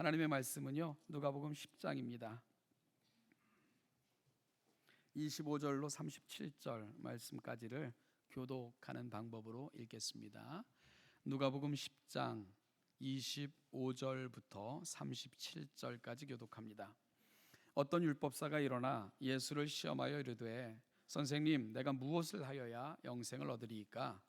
하나님의 말씀은요, 누가복음 10장입니다. 25절로 37절 말씀까지를 교독하는 방법으로 읽겠습니다. 누가복음 10장 25절부터 37절까지 교독합니다. 어떤 율법사가 일어나 예수를 시험하여 이르되, 선생님, 내가 무엇을 하여야 영생을 얻으리이까?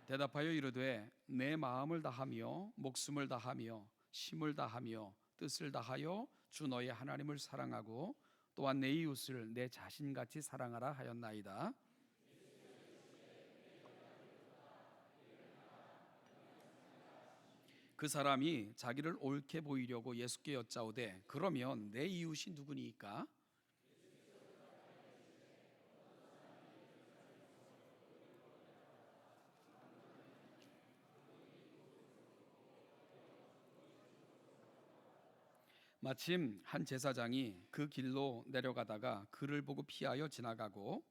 대답하여 이르되, 내 마음을 다하며 목숨을 다하며 힘을 다하며 뜻을 다하여 주 너의 하나님을 사랑하고 또한 내 이웃을 내 자신같이 사랑하라 하였나이다. 그 사람이 자기를 옳게 보이려고 예수께 여짜오되, 그러면 내 이웃이 누구니까? 마침 한 제사장이 그 길로 내려가다가 그를 보고 피하여 지나가고,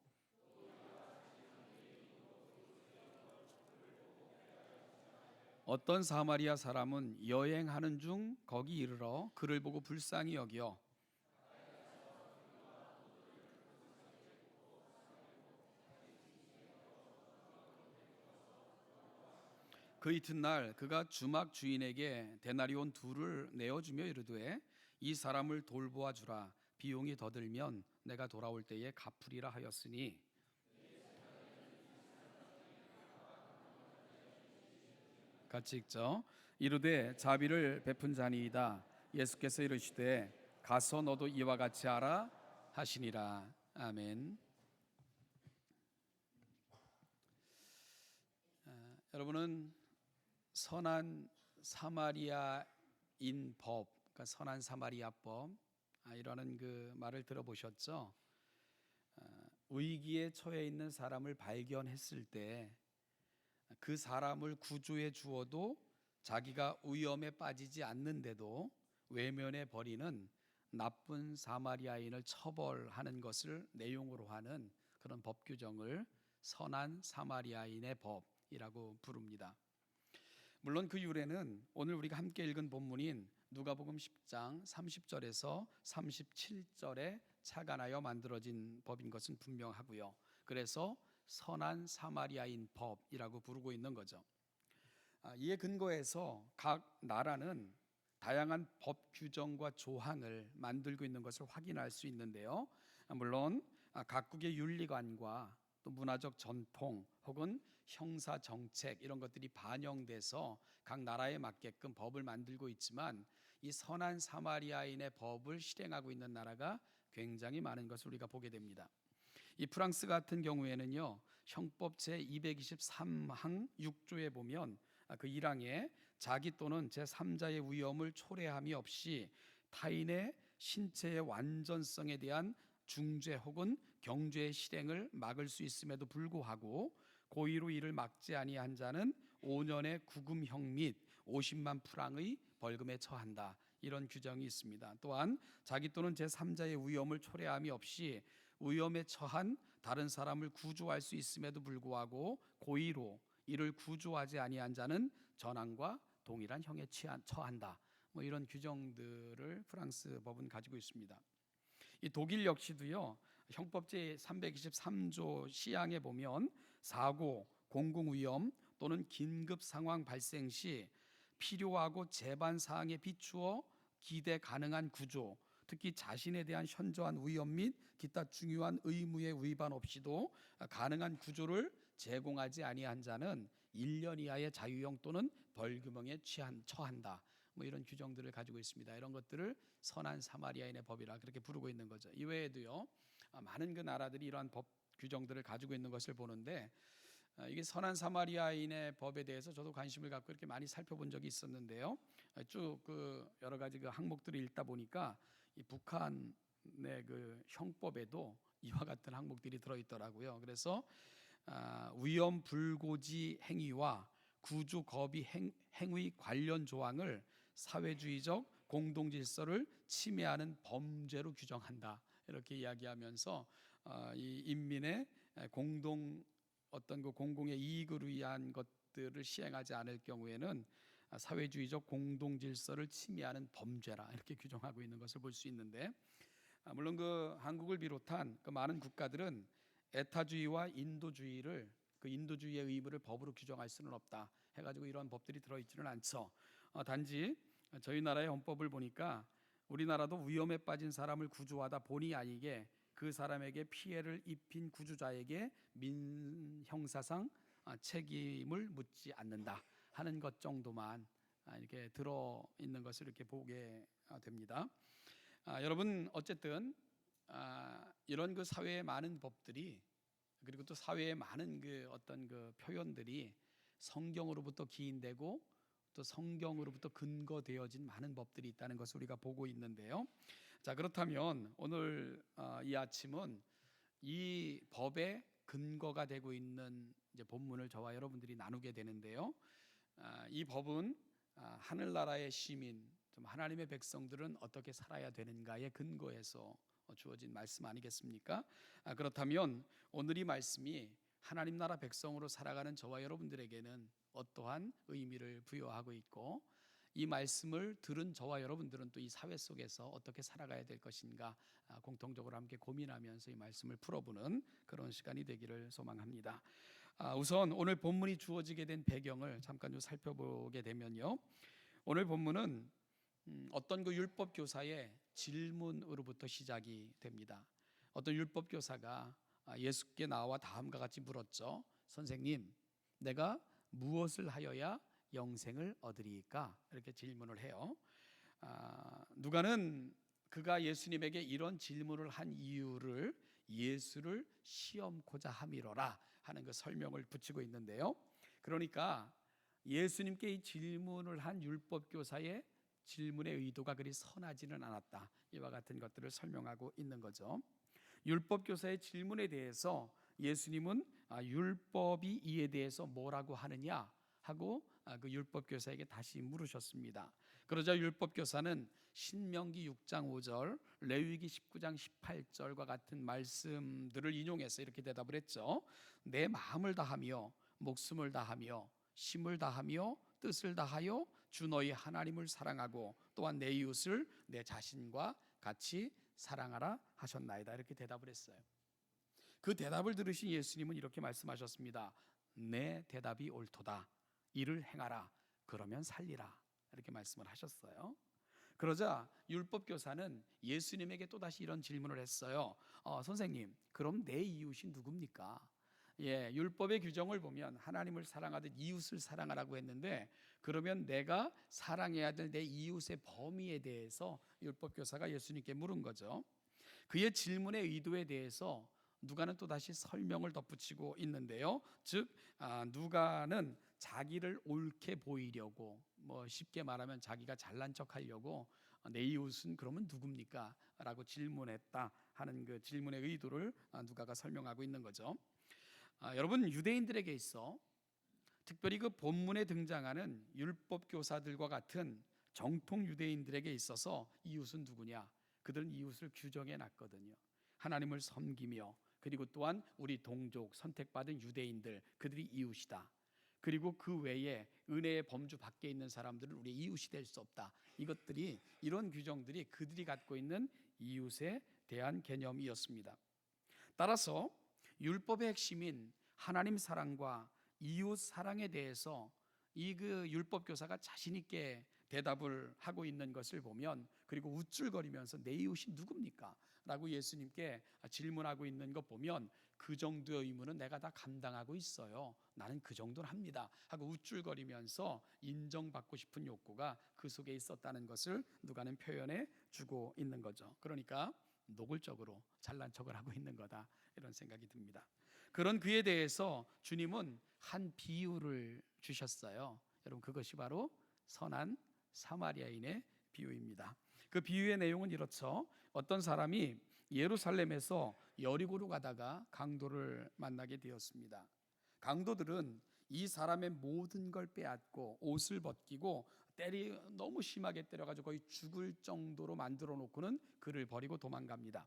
어떤 사마리아 사람은 여행하는 중 거기 이르러 그를 보고 불쌍히 여겨 그 이튿날 그가 주막 주인에게 데나리온 2를 내어주며 이르되, 이 사람을 돌보아 주라. 비용이 더 들면 내가 돌아올 때에 갚으리라 하였으니, 같이 읽죠. 이르되 자비를 베푼 자니이다. 예수께서 이르시되, 가서 너도 이와 같이 하라 하시니라. 아멘. 여러분은 선한 사마리아인 법, 그러니까 선한 사마리아법, 이라는 그 말을 들어보셨죠? 위기에 처해 있는 사람을 발견했을 때 그 사람을 구조해 주어도 자기가 위험에 빠지지 않는데도 외면해 버리는 나쁜 사마리아인을 처벌하는 것을 내용으로 하는 그런 법 규정을 선한 사마리아인의 법이라고 부릅니다. 물론 그 유래는 오늘 우리가 함께 읽은 본문인 누가복음 10장 30절에서 37절에 착안하여 만들어진 법인 것은 분명하고요. 그래서 선한 사마리아인 법이라고 부르고 있는 거죠. 이에 근거해서 각 나라는 다양한 법 규정과 조항을 만들고 있는 것을 확인할 수 있는데요. 물론 각국의 윤리관과 또 문화적 전통 혹은 형사 정책 이런 것들이 반영돼서 각 나라에 맞게끔 법을 만들고 있지만, 이 선한 사마리아인의 법을 실행하고 있는 나라가 굉장히 많은 것을 우리가 보게 됩니다. 이 프랑스 같은 경우에는요, 형법 제223항 6조에 보면 그 1항에 자기 또는 제3자의 위험을 초래함이 없이 타인의 신체의 완전성에 대한 중죄 혹은 경죄의 실행을 막을 수 있음에도 불구하고 고의로 이를 막지 아니한 자는 5년의 구금형 및 50만 프랑의 벌금에 처한다, 이런 규정이 있습니다. 또한 자기 또는 제3자의 위험을 초래함이 없이 위험에 처한 다른 사람을 구조할 수 있음에도 불구하고 고의로 이를 구조하지 아니한 자는 전항과 동일한 형에 처한다, 이런 규정들을 프랑스 법은 가지고 있습니다. 이 독일 역시도요, 형법 제323조 시항에 보면 사고, 공공위험 또는 긴급 상황 발생 시 필요하고 재반 사항에 비추어 기대 가능한 구조, 특히 자신에 대한 현저한 위험 및 기타 중요한 의무에 위반 없이도 가능한 구조를 제공하지 아니한 자는 1년 이하의 자유형 또는 벌금형에 처한다, 이런 규정들을 가지고 있습니다. 이런 것들을 선한 사마리아인의 법이라 그렇게 부르고 있는 거죠. 이외에도요, 많은 그 나라들이 이러한 법 규정들을 가지고 있는 것을 보는데, 이게 선한 사마리아인의 법에 대해서 저도 관심을 갖고 이렇게 많이 살펴본 적이 있었는데요. 쭉 그 여러 가지 그 항목들을 읽다 보니까 이 북한의 그 형법에도 이와 같은 항목들이 들어있더라고요. 그래서 위험 불고지 행위와 구조 거비 행위 관련 조항을 사회주의적 공동질서를 침해하는 범죄로 규정한다, 이렇게 이야기하면서 이 인민의 공동 어떤 그 공공의 이익을 위한 것들을 시행하지 않을 경우에는 사회주의적 공동 질서를 침해하는 범죄라 이렇게 규정하고 있는 것을 볼 수 있는데, 물론 그 한국을 비롯한 그 많은 국가들은 애타주의와 인도주의를 그 인도주의의 의무를 법으로 규정할 수는 없다 해가지고 이런 법들이 들어있지는 않죠. 단지 저희 나라의 헌법을 보니까 우리나라도 위험에 빠진 사람을 구조하다 본의 아니게 그 사람에게 피해를 입힌 구조자에게 민형사상 책임을 묻지 않는다 하는 것 정도만 이렇게 들어 있는 것을 이렇게 보게 됩니다. 여러분 어쨌든 이런 그 사회의 많은 법들이, 그리고 또 사회의 많은 그 어떤 그 표현들이 성경으로부터 기인되고 또 성경으로부터 근거되어진 많은 법들이 있다는 것을 우리가 보고 있는데요. 자, 그렇다면 오늘 이 아침은 이 법의 근거가 되고 있는 이제 본문을 저와 여러분들이 나누게 되는데요. 이 법은 하늘나라의 시민, 좀 하나님의 백성들은 어떻게 살아야 되는가의 근거에서 주어진 말씀 아니겠습니까? 그렇다면 오늘 이 말씀이 하나님 나라 백성으로 살아가는 저와 여러분들에게는 어떠한 의미를 부여하고 있고, 이 말씀을 들은 저와 여러분들은 또 이 사회 속에서 어떻게 살아가야 될 것인가 공통적으로 함께 고민하면서 이 말씀을 풀어보는 그런 시간이 되기를 소망합니다. 우선 오늘 본문이 주어지게 된 배경을 잠깐 좀 살펴보게 되면요, 오늘 본문은 어떤 그 율법 교사의 질문으로부터 시작이 됩니다. 어떤 율법 교사가 예수께 나와 다음과 같이 물었죠. 선생님, 내가 무엇을 하여야 영생을 얻으리까? 이렇게 질문을 해요. 누가는 그가 예수님에게 이런 질문을 한 이유를 예수를 시험코자 함이로라 하는 그 설명을 붙이고 있는데요. 그러니까 예수님께 이 질문을 한 율법 교사의 질문의 의도가 그리 선하지는 않았다, 이와 같은 것들을 설명하고 있는 거죠. 율법 교사의 질문에 대해서 예수님은 율법이 이에 대해서 뭐라고 하느냐 하고 그 율법 교사에게 다시 물으셨습니다. 그러자 율법 교사는 신명기 6장 5절, 레위기 19장 18절과 같은 말씀들을 인용해서 이렇게 대답을 했죠. 내 마음을 다하며 목숨을 다하며 힘을 다하며 뜻을 다하여 주 너희 하나님을 사랑하고 또한 내 이웃을 내 자신과 같이 사랑하라 하셨나이다, 이렇게 대답을 했어요. 그 대답을 들으신 예수님은 이렇게 말씀하셨습니다. 내 대답이 옳도다. 이를 행하라. 그러면 살리라. 이렇게 말씀을 하셨어요. 그러자 율법 교사는 예수님에게 또다시 이런 질문을 했어요. 선생님, 그럼 내 이웃이 누굽니까? 율법의 규정을 보면 하나님을 사랑하듯 이웃을 사랑하라고 했는데, 그러면 내가 사랑해야 될 내 이웃의 범위에 대해서 율법 교사가 예수님께 물은 거죠. 그의 질문의 의도에 대해서 누가는 또다시 설명을 덧붙이고 있는데요. 즉 누가는 자기를 옳게 보이려고, 쉽게 말하면 자기가 잘난 척하려고 내 이웃은 그러면 누굽니까? 라고 질문했다 하는 그 질문의 의도를 누가가 설명하고 있는 거죠. 여러분, 유대인들에게 있어 특별히 그 본문에 등장하는 율법 교사들과 같은 정통 유대인들에게 있어서 이웃은 누구냐? 그들은 이웃을 규정해 놨거든요. 하나님을 섬기며, 그리고 또한 우리 동족 선택받은 유대인들, 그들이 이웃이다. 그리고 그 외에 은혜의 범주 밖에 있는 사람들은 우리의 이웃이 될 수 없다. 이것들이, 이런 규정들이 그들이 갖고 있는 이웃에 대한 개념이었습니다. 따라서 율법의 핵심인 하나님 사랑과 이웃 사랑에 대해서 이 그 율법 교사가 자신 있게 대답을 하고 있는 것을 보면, 그리고 우쭐거리면서 내 이웃이 누굽니까? 라고 예수님께 질문하고 있는 것 보면, 그 정도의 의무는 내가 다 감당하고 있어요. 나는 그 정도는 합니다. 하고 우쭐거리면서 인정받고 싶은 욕구가 그 속에 있었다는 것을 누가는 표현해 주고 있는 거죠. 그러니까 노골적으로 잘난 척을 하고 있는 거다, 이런 생각이 듭니다. 그런 그에 대해서 주님은 한 비유를 주셨어요. 여러분, 그것이 바로 선한 사마리아인의 비유입니다. 그 비유의 내용은 이렇죠. 어떤 사람이 예루살렘에서 여리고로 가다가 강도를 만나게 되었습니다. 강도들은 이 사람의 모든 걸 빼앗고 옷을 벗기고 너무 심하게 때려가지고 거의 죽을 정도로 만들어 놓고는 그를 버리고 도망갑니다.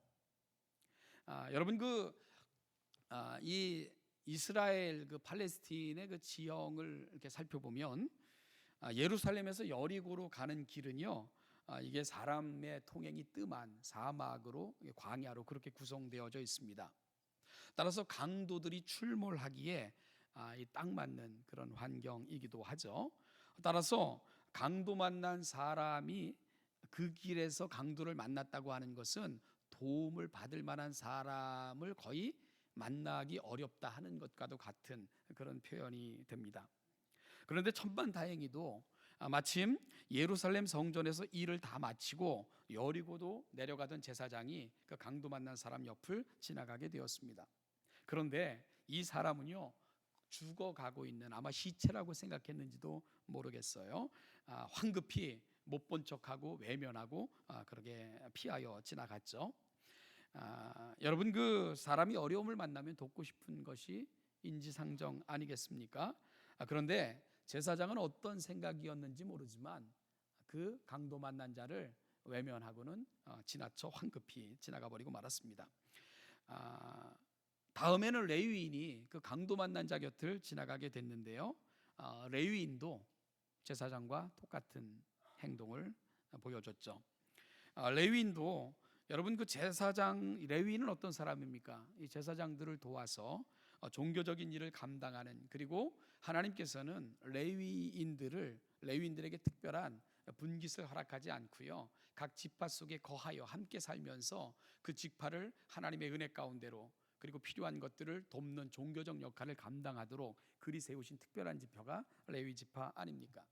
여러분, 이 이스라엘 그 팔레스틴의 그 지형을 이렇게 살펴보면 예루살렘에서 여리고로 가는 길은요, 이게 사람의 통행이 뜸한 사막으로 광야로 그렇게 구성되어져 있습니다. 따라서 강도들이 출몰하기에 딱 맞는 그런 환경이기도 하죠. 따라서 강도 만난 사람이 그 길에서 강도를 만났다고 하는 것은 도움을 받을 만한 사람을 거의 만나기 어렵다 하는 것과도 같은 그런 표현이 됩니다. 그런데 천만다행히도 마침 예루살렘 성전에서 일을 다 마치고 여리고도 내려가던 제사장이 그 강도 만난 사람 옆을 지나가게 되었습니다. 그런데 이 사람은요, 죽어가고 있는, 아마 시체라고 생각했는지도 모르겠어요. 황급히 못 본 척하고 외면하고 그렇게 피하여 지나갔죠. 여러분, 그 사람이 어려움을 만나면 돕고 싶은 것이 인지상정 아니겠습니까? 그런데 제사장은 어떤 생각이었는지 모르지만 그 강도 만난 자를 외면하고는 지나쳐 황급히 지나가 버리고 말았습니다. 다음에는 레위인이 그 강도 만난 자 곁을 지나가게 됐는데요, 레위인도 제사장과 똑같은 행동을 보여줬죠. 레위인도, 여러분, 그 제사장, 레위인은 어떤 사람입니까? 이 제사장들을 도와서 종교적인 일을 감당하는, 그리고 하나님께서는 레위인들에게 특별한 분깃을 허락하지 않고요, 각 지파 속에 거하여 함께 살면서 그 지파를 하나님의 은혜 가운데로, 그리고 필요한 것들을 돕는 종교적 역할을 감당하도록 그리 세우신 특별한 지파가 레위 지파 아닙니까?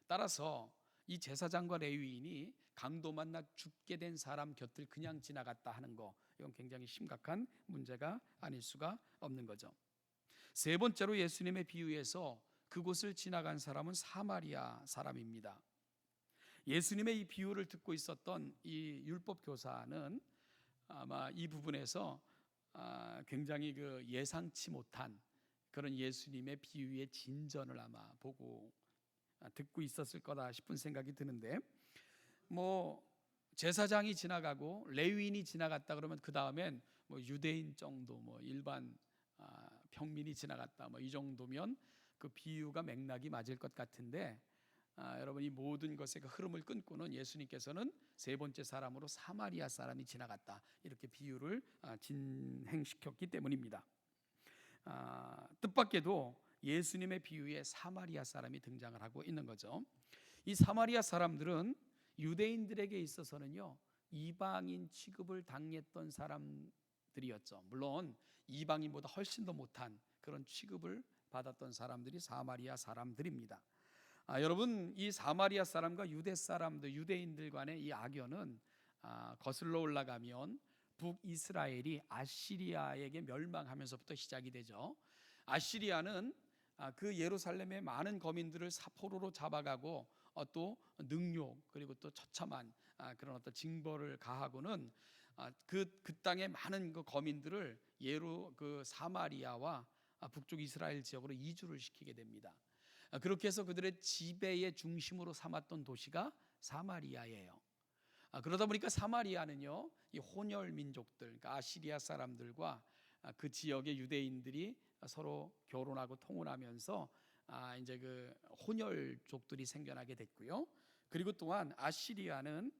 따라서 이 제사장과 레위인이 강도 만나 죽게 된 사람 곁을 그냥 지나갔다 하는 거, 이건 굉장히 심각한 문제가 아닐 수가 없는 거죠. 세 번째로 예수님의 비유에서 그곳을 지나간 사람은 사마리아 사람입니다. 예수님의 이 비유를 듣고 있었던 이 율법 교사는 아마 이 부분에서 굉장히 그 예상치 못한 그런 예수님의 비유의 진전을 아마 보고 듣고 있었을 거다 싶은 생각이 드는데, 뭐 제사장이 지나가고 레위인이 지나갔다 그러면 그 다음엔 뭐 유대인 정도, 뭐 일반 평민이 지나갔다, 뭐 이 정도면 그 비유가 맥락이 맞을 것 같은데, 여러분, 이 모든 것의 그 흐름을 끊고는 예수님께서는 세 번째 사람으로 사마리아 사람이 지나갔다, 이렇게 비유를 진행시켰기 때문입니다. 뜻밖에도 예수님의 비유에 사마리아 사람이 등장을 하고 있는 거죠. 이 사마리아 사람들은 유대인들에게 있어서는요, 이방인 취급을 당했던 사람들이었죠. 물론 이방인보다 훨씬 더 못한 그런 취급을 받았던 사람들이 사마리아 사람들입니다. 여러분, 이 사마리아 사람과 유대 사람들, 유대인들 간의 이 악연은 거슬러 올라가면 북이스라엘이 아시리아에게 멸망하면서부터 시작이 되죠. 아시리아는 그 예루살렘의 많은 거민들을 사포로로 잡아가고 또 능욕, 그리고 또 처참한 그런 어떤 징벌을 가하고는 그 땅의 많은 그 거민들을 그 사마리아와 북쪽 이스라엘 지역으로 이주를 시키게 됩니다. 그렇게 해서 그들의 지배의 중심으로 삼았던 도시가 사마리아예요. 그러다 보니까 사마리아는요, 이 혼혈 민족들, 그러니까 아시리아 사람들과 그 지역의 유대인들이 서로 결혼하고 통혼하면서 이제 그 혼혈족들이 생겨나게 됐고요. 그리고 또한 아시리아는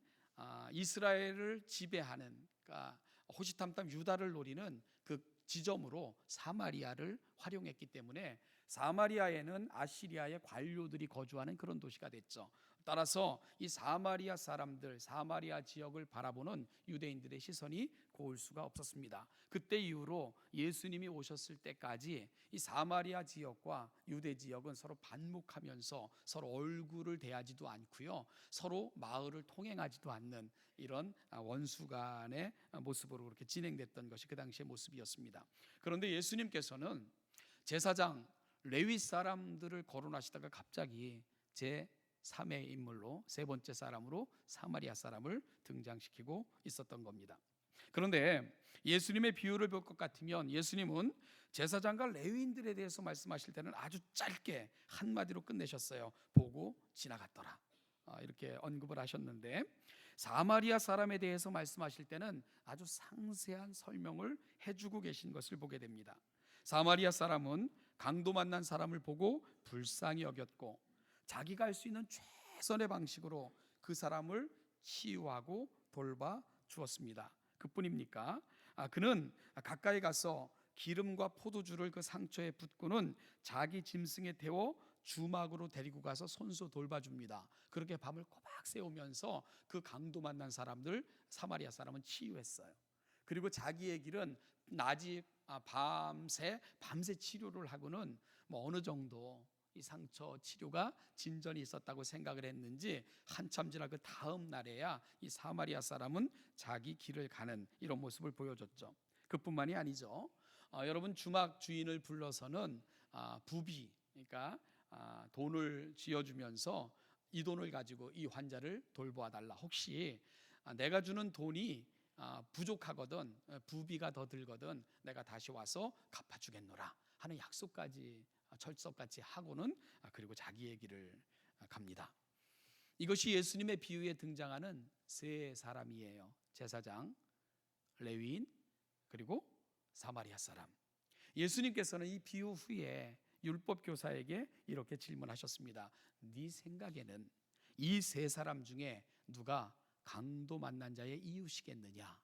이스라엘을 지배하는, 그러니까 호시탐탐 유다를 노리는 그 지점으로 사마리아를 활용했기 때문에 사마리아에는 아시리아의 관료들이 거주하는 그런 도시가 됐죠. 따라서 이 사마리아 사람들, 사마리아 지역을 바라보는 유대인들의 시선이 고울 수가 없었습니다. 그때 이후로 예수님이 오셨을 때까지 이 사마리아 지역과 유대 지역은 서로 반목하면서 서로 얼굴을 대하지도 않고요, 서로 마을을 통행하지도 않는 이런 원수 간의 모습으로 그렇게 진행됐던 것이 그 당시의 모습이었습니다. 그런데 예수님께서는 제사장, 레위 사람들을 거론하시다가 갑자기 제3의 인물로, 세 번째 사람으로 사마리아 사람을 등장시키고 있었던 겁니다. 그런데 예수님의 비유를 볼 것 같으면 예수님은 제사장과 레위인들에 대해서 말씀하실 때는 아주 짧게 한마디로 끝내셨어요. 보고 지나갔더라, 이렇게 언급을 하셨는데, 사마리아 사람에 대해서 말씀하실 때는 아주 상세한 설명을 해주고 계신 것을 보게 됩니다. 사마리아 사람은 강도 만난 사람을 보고 불쌍히 여겼고 자기가 할 수 있는 최선의 방식으로 그 사람을 치유하고 돌봐 주었습니다. 그뿐입니까? 그는 가까이 가서 기름과 포도주를 그 상처에 붓고는 자기 짐승에 태워 주막으로 데리고 가서 손수 돌봐줍니다. 그렇게 밤을 꼬박 세우면서 그 강도 만난 사람들, 사마리아 사람은 치유했어요. 그리고 자기의 길은 낮이 밤새 치료를 하고는 어느 정도 이 상처 치료가 진전이 있었다고 생각을 했는지 한참 지나 그 다음 날에야 이 사마리아 사람은 자기 길을 가는 이런 모습을 보여줬죠. 그뿐만이 아니죠. 여러분, 주막 주인을 불러서는 부비, 그러니까 돈을 쥐어주면서 이 돈을 가지고 이 환자를 돌보아 달라. 혹시 내가 주는 돈이 부족하거든, 부비가 더 들거든 내가 다시 와서 갚아주겠노라 하는 약속까지 철석같이 하고는 그리고 자기의 길을 갑니다. 이것이 예수님의 비유에 등장하는 세 사람이에요. 제사장, 레위인, 그리고 사마리아 사람. 예수님께서는 이 비유 후에 율법 교사에게 이렇게 질문하셨습니다. 네 생각에는 이 세 사람 중에 누가 강도 만난 자의 이웃이겠느냐?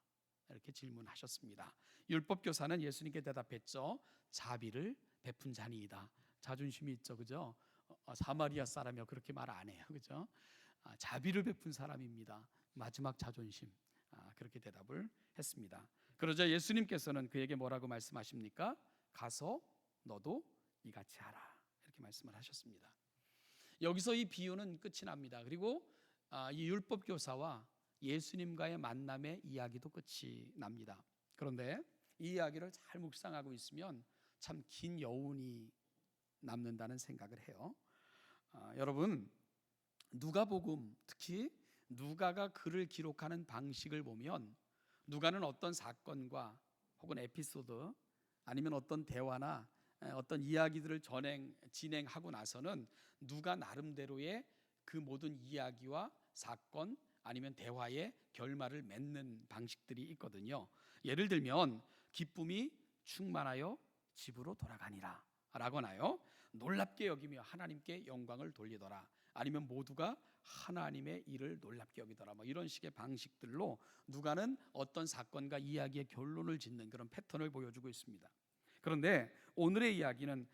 이렇게 질문하셨습니다. 율법 교사는 예수님께 대답했죠. 자비를 베푼 자니이다. 자존심이 있죠, 그죠? 사마리아 사람이요 그렇게 말 안 해요, 그죠? 자비를 베푼 사람입니다. 마지막 자존심. 그렇게 대답을 했습니다. 그러자 예수님께서는 그에게 뭐라고 말씀하십니까? 가서 너도 이같이 하라. 이렇게 말씀을 하셨습니다. 여기서 이 비유는 끝이 납니다. 그리고 이 율법 교사와 예수님과의 만남의 이야기도 끝이 납니다. 그런데 이 이야기를 잘 묵상하고 있으면 참 긴 여운이 남는다는 생각을 해요. 여러분, 누가복음, 특히 누가가 글을 기록하는 방식을 보면 누가는 어떤 사건과 혹은 에피소드 아니면 어떤 대화나 어떤 이야기들을 진행하고 나서는 누가 나름대로의 그 모든 이야기와 사건 아니면 대화의 결말을 맺는 방식들이 있거든요. 예를 들면 기쁨이 충만하여 집으로 돌아가니라 라거나요, 놀랍게 여기며 하나님께 영광을 돌리더라, 아니면 모두가 하나님의 일을 놀랍게 여기더라, 이런 식의 방식들로 누가는 어떤 사건과 이야기의 결론을 짓는 그런 패턴을 보여주고 있습니다. 그런데 오늘의 이야기는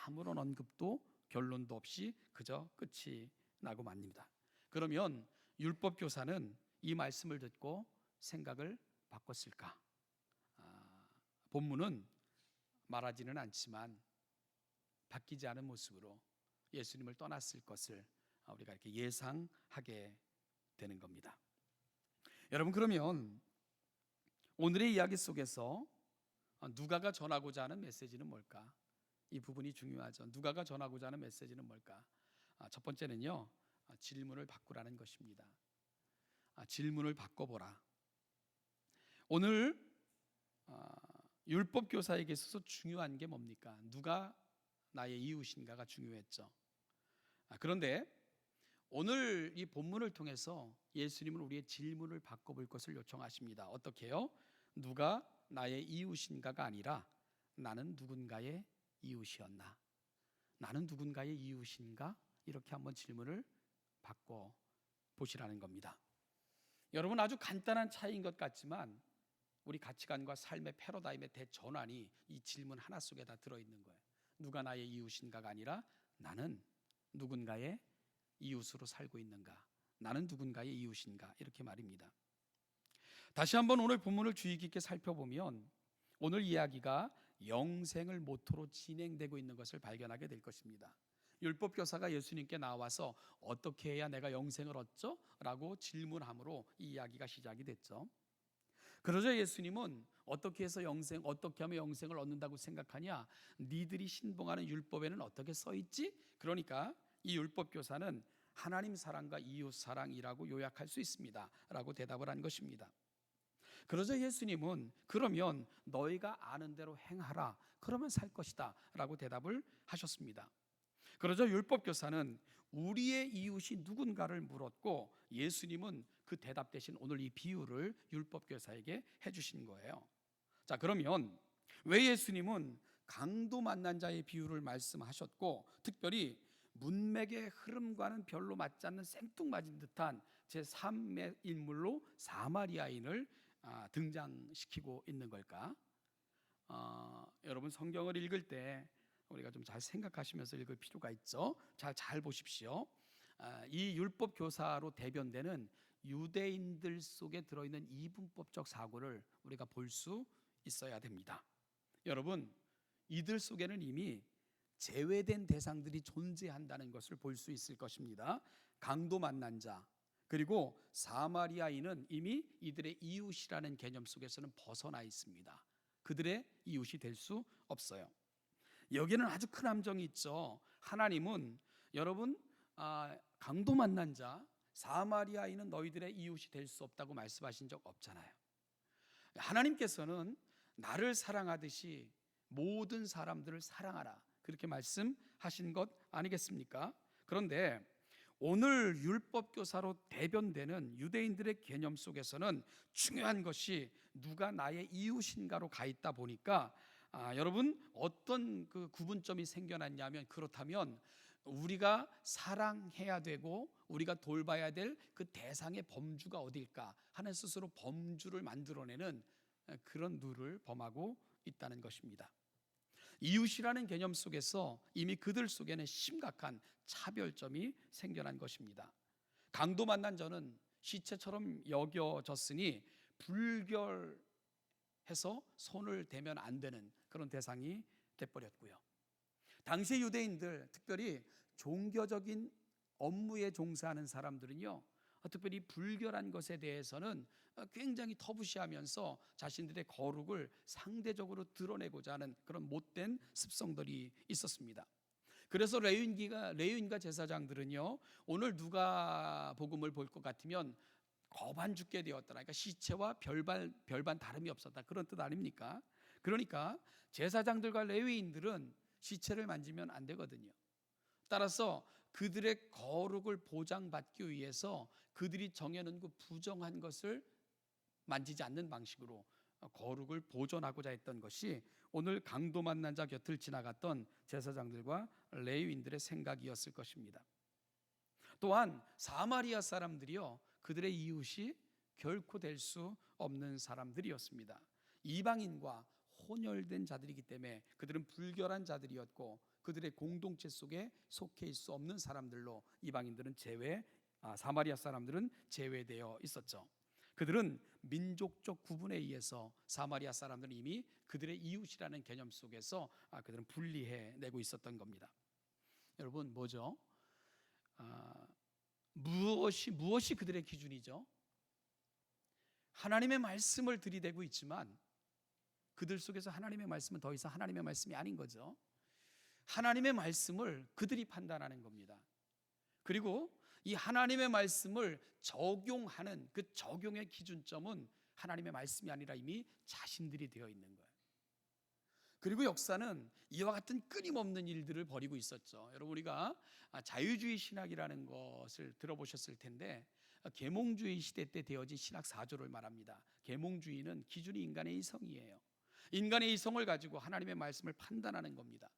아무런 언급도 결론도 없이 그저 끝이 나고 맙니다. 그러면 율법 교사는 이 말씀을 듣고 생각을 바꿨을까? 본문은 말하지는 않지만 바뀌지 않은 모습으로 예수님을 떠났을 것을 우리가 이렇게 예상하게 되는 겁니다. 여러분, 그러면 오늘의 이야기 속에서 누가가 전하고자 하는 메시지는 뭘까? 이 부분이 중요하죠. 누가가 전하고자 하는 메시지는 뭘까? 첫 번째는요, 질문을 바꾸라는 것입니다. 질문을 바꿔보라. 오늘 율법 교사에게 있어서 중요한 게 뭡니까? 누가 나의 이웃인가가 중요했죠. 그런데 오늘 이 본문을 통해서 예수님은 우리의 질문을 바꿔볼 것을 요청하십니다. 어떻게 해요? 누가 나의 이웃인가가 아니라 나는 누군가의 이웃이었나? 나는 누군가의 이웃인가? 이렇게 한번 질문을 바꿔보시라는 겁니다. 여러분, 아주 간단한 차이인 것 같지만 우리 가치관과 삶의 패러다임의 대전환이 이 질문 하나 속에 다 들어있는 거예요. 누가 나의 이웃인가가 아니라 나는 누군가의 이웃으로 살고 있는가? 나는 누군가의 이웃인가? 이렇게 말입니다. 다시 한번 오늘 본문을 주의 깊게 살펴보면 오늘 이야기가 영생을 모토로 진행되고 있는 것을 발견하게 될 것입니다. 율법 교사가 예수님께 나와서 어떻게 해야 내가 영생을 얻죠? 라고 질문함으로 이 이야기가 시작이 됐죠. 그러자 예수님은 어떻게 하면 영생을 얻는다고 생각하냐? 니들이 신봉하는 율법에는 어떻게 써 있지? 그러니까 이 율법 교사는 하나님 사랑과 이웃 사랑이라고 요약할 수 있습니다 라고 대답을 한 것입니다. 그러자 예수님은 그러면 너희가 아는 대로 행하라, 그러면 살 것이다 라고 대답을 하셨습니다. 그러자 율법 교사는 우리의 이웃이 누군가를 물었고 예수님은 그 대답 대신 오늘 이 비유를 율법 교사에게 해주신 거예요. 자, 그러면 왜 예수님은 강도 만난 자의 비유를 말씀하셨고, 특별히 문맥의 흐름과는 별로 맞지 않는 생뚱맞은 듯한 제3의 인물로 사마리아인을 등장시키고 있는 걸까? 여러분 성경을 읽을 때 우리가 좀 잘 생각하시면서 읽을 필요가 있죠. 잘 보십시오. 이 율법 교사로 대변되는 유대인들 속에 들어있는 이분법적 사고를 우리가 볼 수 있어야 됩니다. 여러분, 이들 속에는 이미 제외된 대상들이 존재한다는 것을 볼 수 있을 것입니다. 강도 만난 자, 그리고 사마리아인은 이미 이들의 이웃이라는 개념 속에서는 벗어나 있습니다. 그들의 이웃이 될 수 없어요. 여기는 아주 큰 함정이 있죠. 하나님은 여러분, 강도 만난 자, 사마리아인은 너희들의 이웃이 될 수 없다고 말씀하신 적 없잖아요. 하나님께서는 나를 사랑하듯이 모든 사람들을 사랑하라, 그렇게 말씀하신 것 아니겠습니까? 그런데 오늘 율법교사로 대변되는 유대인들의 개념 속에서는 중요한 것이 누가 나의 이웃인가로 가 있다 보니까 여러분, 어떤 그 구분점이 생겨났냐면, 그렇다면 우리가 사랑해야 되고 우리가 돌봐야 될 그 대상의 범주가 어딜까 하는 스스로 범주를 만들어내는 그런 룰을 범하고 있다는 것입니다. 이웃이라는 개념 속에서 이미 그들 속에는 심각한 차별점이 생겨난 것입니다. 강도 만난 자는 시체처럼 여겨졌으니 불결해서 손을 대면 안 되는 그런 대상이 돼버렸고요. 당시 유대인들, 특별히 종교적인 업무에 종사하는 사람들은요, 특별히 불결한 것에 대해서는 굉장히 터부시하면서 자신들의 거룩을 상대적으로 드러내고자 하는 그런 못된 습성들이 있었습니다. 그래서 레위인과 제사장들은요, 오늘 누가 복음을 볼 것 같으면 거반 죽게 되었다, 그러니까 시체와 별반 다름이 없었다, 그런 뜻 아닙니까? 그러니까 제사장들과 레위인들은 시체를 만지면 안 되거든요. 따라서 그들의 거룩을 보장받기 위해서 그들이 정해놓은 그 부정한 것을 만지지 않는 방식으로 거룩을 보존하고자 했던 것이 오늘 강도 만난 자 곁을 지나갔던 제사장들과 레위인들의 생각이었을 것입니다. 또한 사마리아 사람들이요, 그들의 이웃이 결코 될 수 없는 사람들이었습니다. 이방인과 혼혈된 자들이기 때문에 그들은 불결한 자들이었고, 그들의 공동체 속에 속해 있을 수 없는 사람들로 이방인들은 사마리아 사람들은 제외되어 있었죠. 그들은 민족적 구분에 의해서 사마리아 사람들은 이미 그들의 이웃이라는 개념 속에서 그들은 분리해내고 있었던 겁니다. 여러분, 뭐죠? 무엇이 그들의 기준이죠? 하나님의 말씀을 들이대고 있지만 그들 속에서 하나님의 말씀은 더 이상 하나님의 말씀이 아닌 거죠. 하나님의 말씀을 그들이 판단하는 겁니다. 그리고 이 하나님의 말씀을 적용하는 그 적용의 기준점은 하나님의 말씀이 아니라 이미 자신들이 되어 있는 거예요. 그리고 역사는 이와 같은 끊임없는 일들을 벌이고 있었죠. 여러분, 우리가 자유주의 신학이라는 것을 들어보셨을 텐데, 계몽주의 시대 때 되어진 신학 사조를 말합니다. 계몽주의는 기준이 인간의 이성이에요. 인간의 이성을 가지고 하나님의 말씀을 판단하는 겁니다.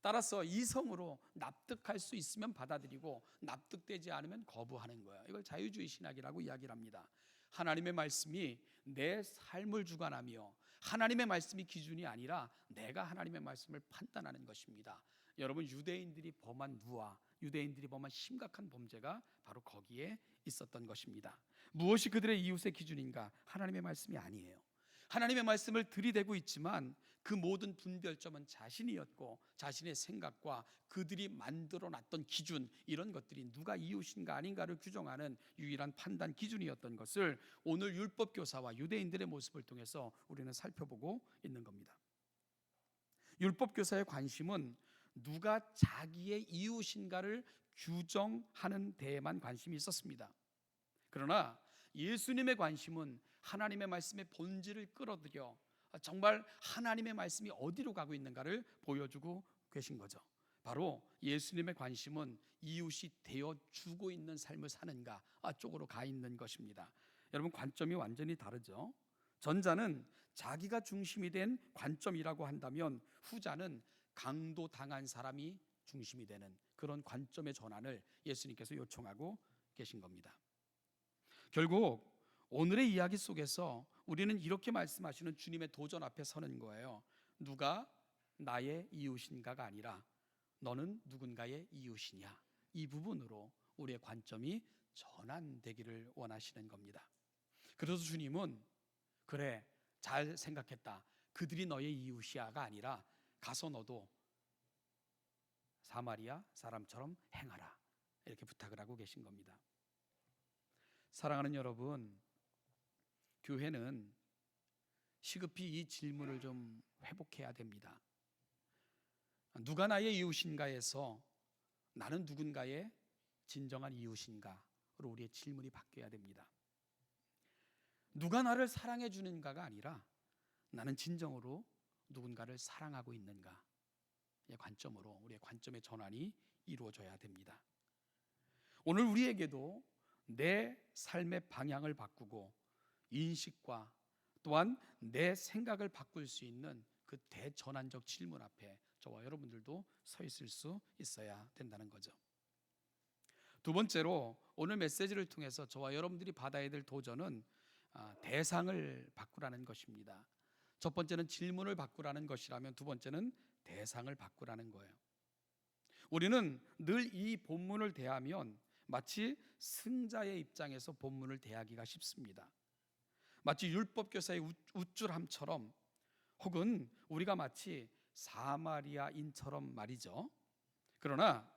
따라서 이성으로 납득할 수 있으면 받아들이고 납득되지 않으면 거부하는 거예요. 이걸 자유주의 신학이라고 이야기를 합니다. 하나님의 말씀이 내 삶을 주관하며 하나님의 말씀이 기준이 아니라 내가 하나님의 말씀을 판단하는 것입니다. 여러분, 유대인들이 범한 누와 유대인들이 범한 심각한 범죄가 바로 거기에 있었던 것입니다. 무엇이 그들의 이웃의 기준인가? 하나님의 말씀이 아니에요. 하나님의 말씀을 들이대고 있지만 그 모든 분별점은 자신이었고, 자신의 생각과 그들이 만들어놨던 기준, 이런 것들이 누가 이웃인가 아닌가를 규정하는 유일한 판단 기준이었던 것을 오늘 율법교사와 유대인들의 모습을 통해서 우리는 살펴보고 있는 겁니다. 율법교사의 관심은 누가 자기의 이웃인가를 규정하는 데에만 관심이 있었습니다. 그러나 예수님의 관심은 하나님의 말씀의 본질을 끌어들여 정말 하나님의 말씀이 어디로 가고 있는가를 보여주고 계신 거죠. 바로 예수님의 관심은 이웃이 되어주고 있는 삶을 사는가 쪽으로 가 있는 것입니다. 여러분, 관점이 완전히 다르죠. 전자는 자기가 중심이 된 관점이라고 한다면 후자는 강도 당한 사람이 중심이 되는 그런 관점의 전환을 예수님께서 요청하고 계신 겁니다. 결국 오늘의 이야기 속에서 우리는 이렇게 말씀하시는 주님의 도전 앞에 서는 거예요. 누가 나의 이웃인가가 아니라 너는 누군가의 이웃이냐. 이 부분으로 우리의 관점이 전환되기를 원하시는 겁니다. 그래서 주님은 그래, 잘 생각했다. 그들이 너의 이웃이야가 아니라 가서 너도 사마리아 사람처럼 행하라. 이렇게 부탁을 하고 계신 겁니다. 사랑하는 여러분, 교회는 시급히 이 질문을 좀 회복해야 됩니다. 누가 나의 이웃인가에서 나는 누군가의 진정한 이웃인가로 우리의 질문이 바뀌어야 됩니다. 누가 나를 사랑해 주는가가 아니라 나는 진정으로 누군가를 사랑하고 있는가의 관점으로 우리의 관점의 전환이 이루어져야 됩니다. 오늘 우리에게도 내 삶의 방향을 바꾸고 인식과 또한 내 생각을 바꿀 수 있는 그 대전환적 질문 앞에 저와 여러분들도 서 있을 수 있어야 된다는 거죠. 두 번째로 오늘 메시지를 통해서 저와 여러분들이 받아야 될 도전은 대상을 바꾸라는 것입니다. 첫 번째는 질문을 바꾸라는 것이라면 두 번째는 대상을 바꾸라는 거예요. 우리는 늘 이 본문을 대하면 마치 승자의 입장에서 본문을 대하기가 쉽습니다. 마치 율법교사의 우쭐함처럼 혹은 우리가 마치 사마리아인처럼 말이죠. 그러나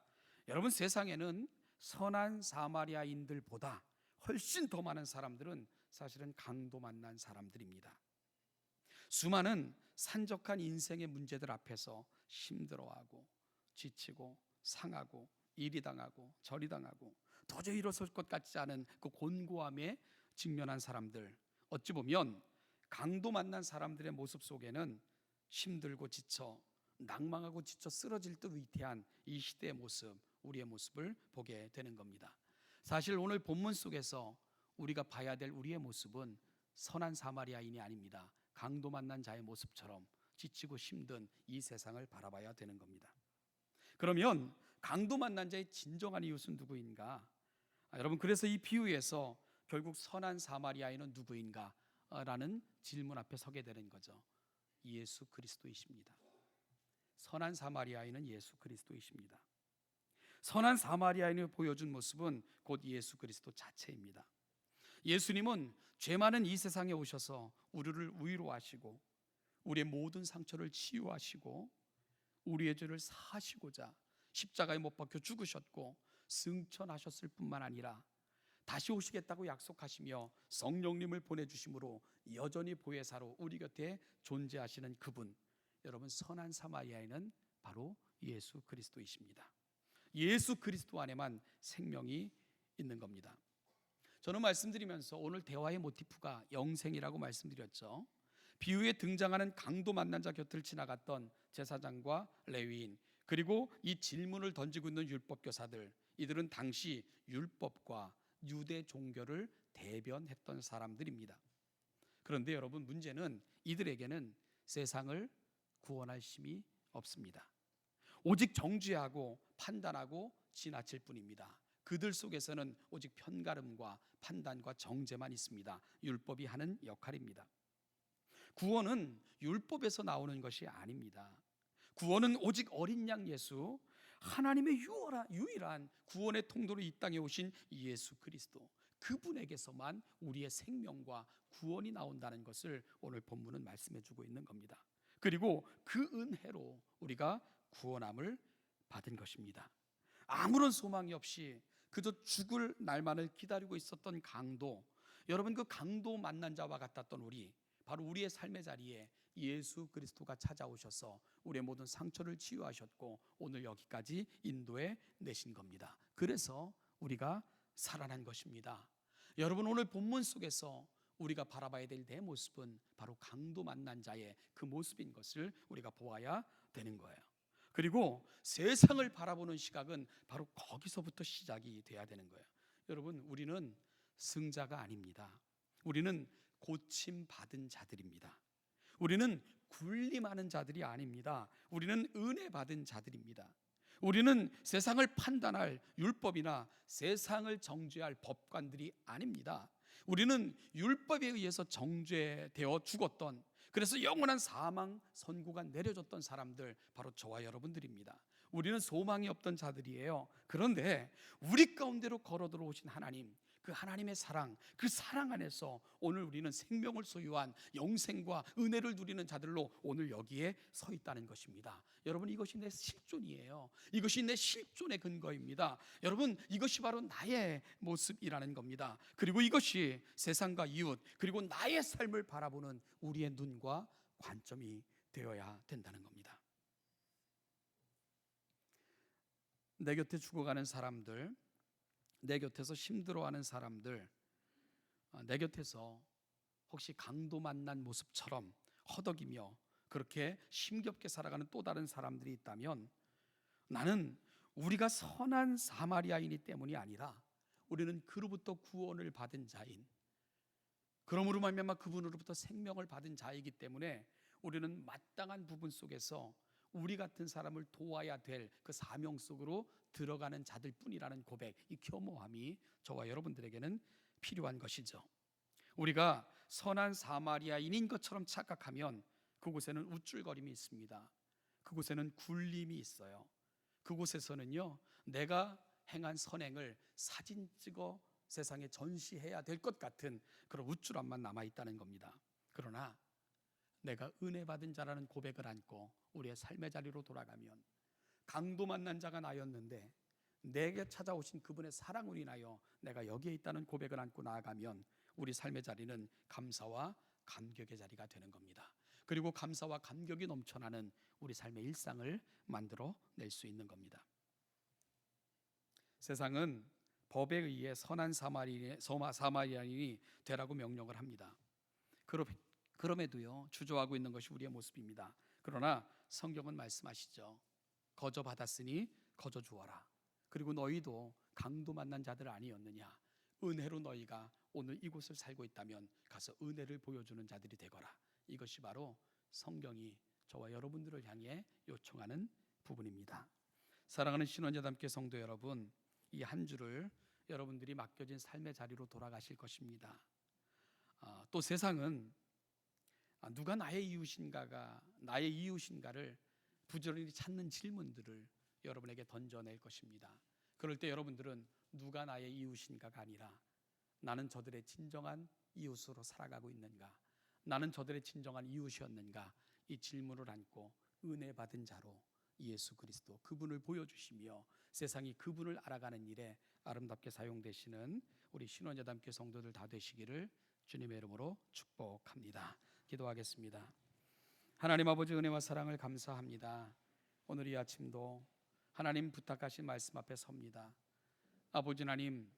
여러분, 세상에는 선한 사마리아인들보다 훨씬 더 많은 사람들은 사실은 강도 만난 사람들입니다. 수많은 산적한 인생의 문제들 앞에서 힘들어하고 지치고 상하고 이리 당하고 저리 당하고 도저히 일어설 것 같지 않은 그 곤고함에 직면한 사람들, 어찌 보면 강도 만난 사람들의 모습 속에는 힘들고 지쳐 낭망하고 지쳐 쓰러질 듯 위태한 이 시대의 모습, 우리의 모습을 보게 되는 겁니다. 사실 오늘 본문 속에서 우리가 봐야 될 우리의 모습은 선한 사마리아인이 아닙니다. 강도 만난 자의 모습처럼 지치고 힘든 이 세상을 바라봐야 되는 겁니다. 그러면 강도 만난 자의 진정한 이웃은 누구인가? 여러분, 그래서 이 비유에서 결국 선한 사마리아인은 누구인가? 라는 질문 앞에 서게 되는 거죠. 예수 그리스도이십니다. 선한 사마리아인은 예수 그리스도이십니다. 선한 사마리아인이 보여준 모습은 곧 예수 그리스도 자체입니다. 예수님은 죄 많은 이 세상에 오셔서 우리를 위로하시고 우리의 모든 상처를 치유하시고 우리의 죄를 사하시고자 십자가에 못 박혀 죽으셨고 승천하셨을 뿐만 아니라 다시 오시겠다고 약속하시며 성령님을 보내주심으로 여전히 보혜사로 우리 곁에 존재하시는 그분, 여러분, 선한 사마리아인은 바로 예수 그리스도이십니다. 예수 그리스도 안에만 생명이 있는 겁니다. 저는 말씀드리면서 오늘 대화의 모티프가 영생이라고 말씀드렸죠. 비유에 등장하는 강도 만난 자 곁을 지나갔던 제사장과 레위인, 그리고 이 질문을 던지고 있는 율법교사들, 이들은 당시 율법과 유대 종교를 대변했던 사람들입니다. 그런데 여러분, 문제는 이들에게는 세상을 구원할 힘이 없습니다. 오직 정죄하고 판단하고 지나칠 뿐입니다. 그들 속에서는 오직 편가름과 판단과 정죄만 있습니다. 율법이 하는 역할입니다. 구원은 율법에서 나오는 것이 아닙니다. 구원은 오직 어린 양 예수, 하나님의 유일한 구원의 통로로 이 땅에 오신 예수 그리스도, 그분에게서만 우리의 생명과 구원이 나온다는 것을 오늘 본문은 말씀해 주고 있는 겁니다. 그리고 그 은혜로 우리가 구원함을 받은 것입니다. 아무런 소망이 없이 그저 죽을 날만을 기다리고 있었던 강도, 여러분, 그 강도 만난 자와 같았던 우리, 바로 우리의 삶의 자리에 예수 그리스도가 찾아오셔서 우리의 모든 상처를 치유하셨고 오늘 여기까지 인도해 내신 겁니다. 그래서 우리가 살아난 것입니다. 여러분, 오늘 본문 속에서 우리가 바라봐야 될 내 모습은 바로 강도 만난 자의 그 모습인 것을 우리가 보아야 되는 거예요. 그리고 세상을 바라보는 시각은 바로 거기서부터 시작이 돼야 되는 거예요. 여러분, 우리는 승자가 아닙니다. 우리는 고침받은 자들입니다. 우리는 군림하는 자들이 아닙니다. 우리는 은혜 받은 자들입니다. 우리는 세상을 판단할 율법이나 세상을 정죄할 법관들이 아닙니다. 우리는 율법에 의해서 정죄되어 죽었던, 그래서 영원한 사망 선고가 내려졌던 사람들, 바로 저와 여러분들입니다. 우리는 소망이 없던 자들이에요. 그런데 우리 가운데로 걸어 들어오신 하나님, 그 하나님의 사랑, 그 사랑 안에서 오늘 우리는 생명을 소유한 영생과 은혜를 누리는 자들로 오늘 여기에 서 있다는 것입니다. 여러분, 이것이 내 실존이에요. 이것이 내 실존의 근거입니다. 여러분, 이것이 바로 나의 모습이라는 겁니다. 그리고 이것이 세상과 이웃, 그리고 나의 삶을 바라보는 우리의 눈과 관점이 되어야 된다는 겁니다. 내 곁에 죽어가는 사람들, 내 곁에서 힘들어하는 사람들, 내 곁에서 혹시 강도 만난 모습처럼 허덕이며 그렇게 힘겹게 살아가는 또 다른 사람들이 있다면, 나는 우리가 선한 사마리아인이 때문이 아니라 우리는 그로부터 구원을 받은 자인, 그러므로 말미암아 그분으로부터 생명을 받은 자이기 때문에 우리는 마땅한 부분 속에서 우리 같은 사람을 도와야 될 그 사명 속으로 들어가는 자들 뿐이라는 고백, 이 겸허함이 저와 여러분들에게는 필요한 것이죠. 우리가 선한 사마리아인인 것처럼 착각하면 그곳에는 우쭐거림이 있습니다. 그곳에는 굴림이 있어요. 그곳에서는요, 내가 행한 선행을 사진 찍어 세상에 전시해야 될 것 같은 그런 우쭐함만 남아있다는 겁니다. 그러나 내가 은혜 받은 자라는 고백을 안고 우리의 삶의 자리로 돌아가면, 강도 만난 자가 나였는데 내게 찾아오신 그분의 사랑으로 인하여 내가 여기에 있다는 고백을 안고 나아가면 우리 삶의 자리는 감사와 감격의 자리가 되는 겁니다. 그리고 감사와 감격이 넘쳐나는 우리 삶의 일상을 만들어 낼 수 있는 겁니다. 세상은 법에 의해 선한 사마리아인이 되라고 명령을 합니다. 그럼에도요, 주저하고 있는 것이 우리의 모습입니다. 그러나 성경은 말씀하시죠. 거저 받았으니 거저 주어라. 그리고 너희도 강도 만난 자들 아니었느냐. 은혜로 너희가 오늘 이곳을 살고 있다면 가서 은혜를 보여주는 자들이 되거라. 이것이 바로 성경이 저와 여러분들을 향해 요청하는 부분입니다. 사랑하는 신원자담께 성도 여러분, 이 한 주를 여러분들이 맡겨진 삶의 자리로 돌아가실 것입니다. 또 세상은 누가 나의 이웃인가를 부지런히 찾는 질문들을 여러분에게 던져낼 것입니다. 그럴 때 여러분들은 누가 나의 이웃인가가 아니라 나는 저들의 진정한 이웃으로 살아가고 있는가, 나는 저들의 진정한 이웃이었는가, 이 질문을 안고 은혜 받은 자로 예수 그리스도 그분을 보여주시며 세상이 그분을 알아가는 일에 아름답게 사용되시는 우리 신원자담교 성도들 다 되시기를 주님의 이름으로 축복합니다. 기도하겠습니다. 하나님 아버지, 은혜와 사랑을 감사합니다. 오늘 이 아침도 하나님 부탁하신 말씀 앞에 섭니다. 아버지 하나님,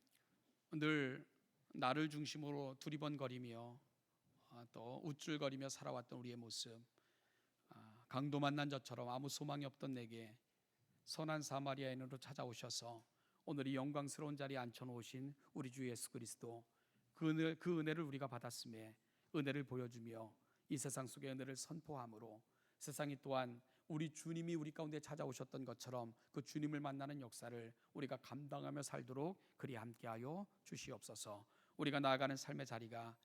늘 나를 중심으로 두리번거리며 또 우쭐거리며 살아왔던 우리의 모습, 강도 만난 자처럼 아무 소망이 없던 내게 선한 사마리아인으로 찾아오셔서 오늘 이 영광스러운 자리에 앉혀놓으신 우리 주 예수 그리스도, 그 은혜를 우리가 받았음에 은혜를 보여주며 이 세상 속에 은혜를 선포함으로 세상이 또한 우리 주님이 우리 가운데 찾아오셨던 것처럼 그 주님을 만나는 역사를 우리가 감당하며 살도록 그리 함께하여 주시옵소서. 우리가 나아가는 삶의 자리가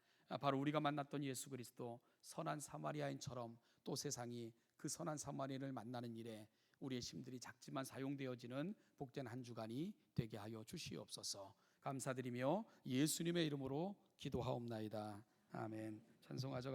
바로 우리가 만났던 예수 그리스도 선한 사마리아인처럼 또 세상이 그 선한 사마리아인을 만나는 일에 우리의 힘들이 작지만 사용되어지는 복된 한 주간이 되게 하여 주시옵소서. 감사드리며 예수님의 이름으로 기도하옵나이다. 아멘. 찬송하죠.